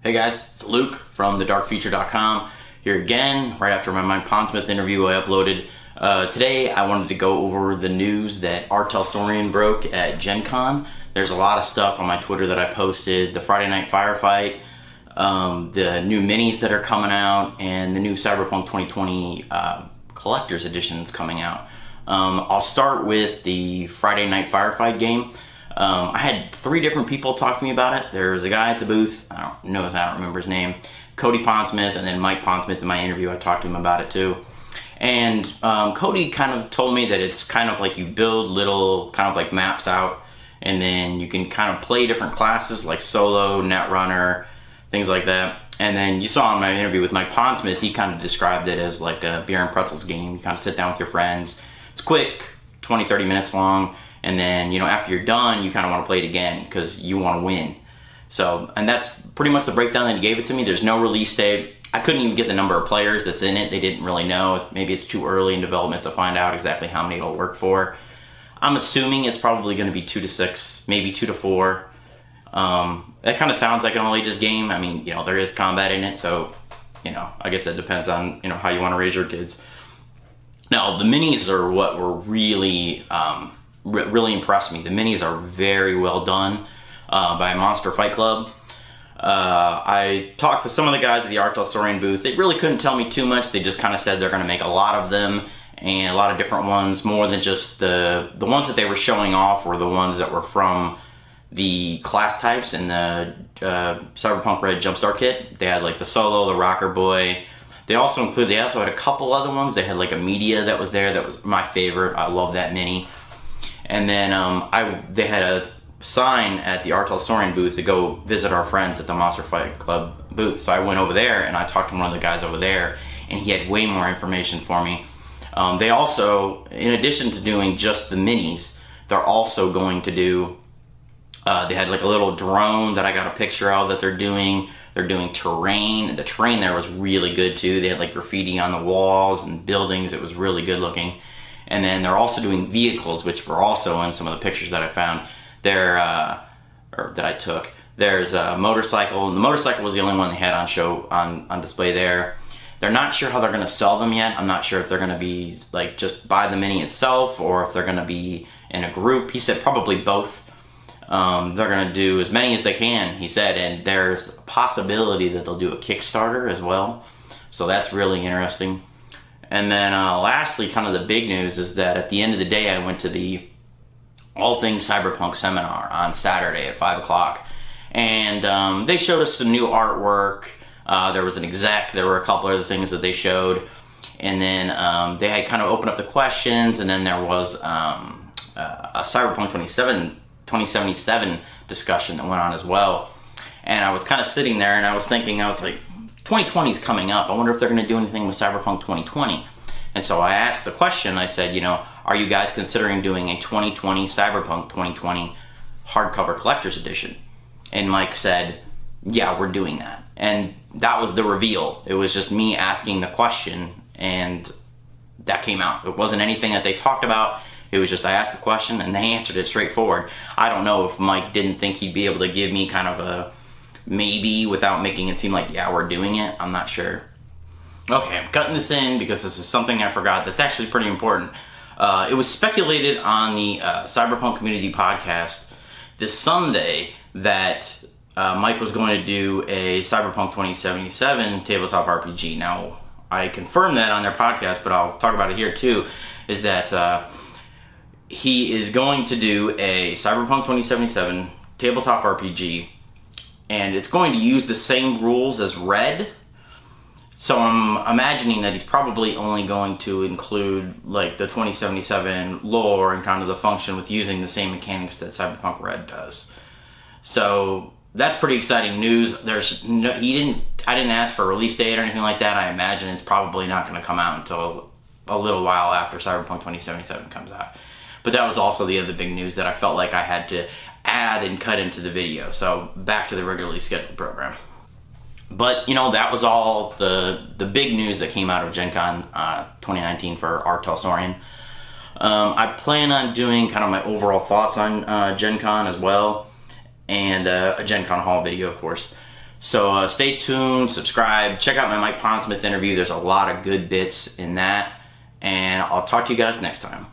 Hey guys, it's Luke from thedarkfuture.com here again, right after my Mike Pondsmith interview I uploaded. Today I wanted to go over the news that R Talsorian broke at Gen Con. There's a lot of stuff on my Twitter that I posted, the Friday Night Firefight, the new minis that are coming out, and the new Cyberpunk 2020 Collector's Edition that's coming out. I'll start with the Friday Night Firefight game. I had 3 different people talk to me about it. There was a guy at the booth, I don't remember his name, Cody Pondsmith, and then Mike Pondsmith in my interview. I talked to him about it too. And Cody kind of told me that it's kind of like you build little kind of like maps out, and then you can kind of play different classes like solo, netrunner, things like that. And then you saw in my interview with Mike Pondsmith, he kind of described it as like a beer and pretzels game. You kind of sit down with your friends. It's quick, 20-30 minutes long. And then, after you're done, you kind of want to play it again because you want to win. So, and that's pretty much the breakdown that he gave it to me. There's no release date. I couldn't even get the number of players that's in it. They didn't really know. Maybe it's too early in development to find out exactly how many it'll work for. I'm assuming it's probably going to be 2 to 6, maybe 2 to 4. That kind of sounds like an all-ages game. I mean, there is combat in it, so, I guess that depends on, how you want to raise your kids. Now, the minis are what were really impressed me. The minis are very well done by Monster Fight Club. I talked to some of the guys at the R Talsorian booth. They really couldn't tell me too much. They just kind of said they're going to make a lot of them and a lot of different ones, more than just the ones that they were showing off were the ones that were from the class types in the Cyberpunk Red Jumpstart kit. They had like the Solo, the Rocker Boy. They also had a couple other ones. They had like a Media that was there. That was my favorite. I love that mini. And then they had a sign at the R Talsorian booth to go visit our friends at the Monster Fight Club booth. So I went over there and I talked to one of the guys over there, and he had way more information for me. They also, in addition to doing just the minis, they're also going to do, they had like a little drone that I got a picture of that they're doing. They're doing terrain. The terrain there was really good too. They had like graffiti on the walls and buildings. It was really good looking. And then they're also doing vehicles, which were also in some of the pictures that I found there, or that I took. There's a motorcycle, and the motorcycle was the only one they had on display there. They're not sure how they're going to sell them yet. I'm not sure if they're going to be like just buy the mini itself or if they're going to be in a group. He said probably both. They're going to do as many as they can, he said, and there's a possibility that they'll do a Kickstarter as well. So that's really interesting. And then lastly, kind of the big news is that at the end of the day, I went to the All Things Cyberpunk seminar on Saturday at 5 o'clock. And they showed us some new artwork. There was an exec. There were a couple other things that they showed. And then they had kind of opened up the questions. And then there was a Cyberpunk 2077 discussion that went on as well. And I was kind of sitting there and I was thinking, I was like, 2020 is coming up. I wonder if they're going to do anything with Cyberpunk 2020. And so I asked the question, I said, are you guys considering doing a 2020 Cyberpunk 2020 hardcover collector's edition? And Mike said, yeah, we're doing that. And that was the reveal. It was just me asking the question, and that came out. It wasn't anything that they talked about. It was just I asked the question, and they answered it straightforward. I don't know if Mike didn't think he'd be able to give me kind of a maybe without making it seem like, yeah, we're doing it. I'm not sure. Okay, I'm cutting this in because this is something I forgot that's actually pretty important. It was speculated on the Cyberpunk Community Podcast this Sunday that Mike was going to do a Cyberpunk 2077 tabletop RPG. Now, I confirmed that on their podcast, but I'll talk about it here too, is that he is going to do a Cyberpunk 2077 tabletop RPG, and it's going to use the same rules as Red. So I'm imagining that he's probably only going to include like the 2077 lore and kind of the function with using the same mechanics that Cyberpunk Red does. So that's pretty exciting news. I didn't ask for a release date or anything like that. I imagine it's probably not going to come out until a little while after Cyberpunk 2077 comes out. But that was also the other big news that I felt like I had to add and cut into the video. So back to the regularly scheduled program. But, that was all the big news that came out of Gen Con 2019 for R Talsorian. I plan on doing kind of my overall thoughts on Gen Con as well, and a Gen Con haul video, of course. So stay tuned, subscribe, check out my Mike Pondsmith interview. There's a lot of good bits in that, and I'll talk to you guys next time.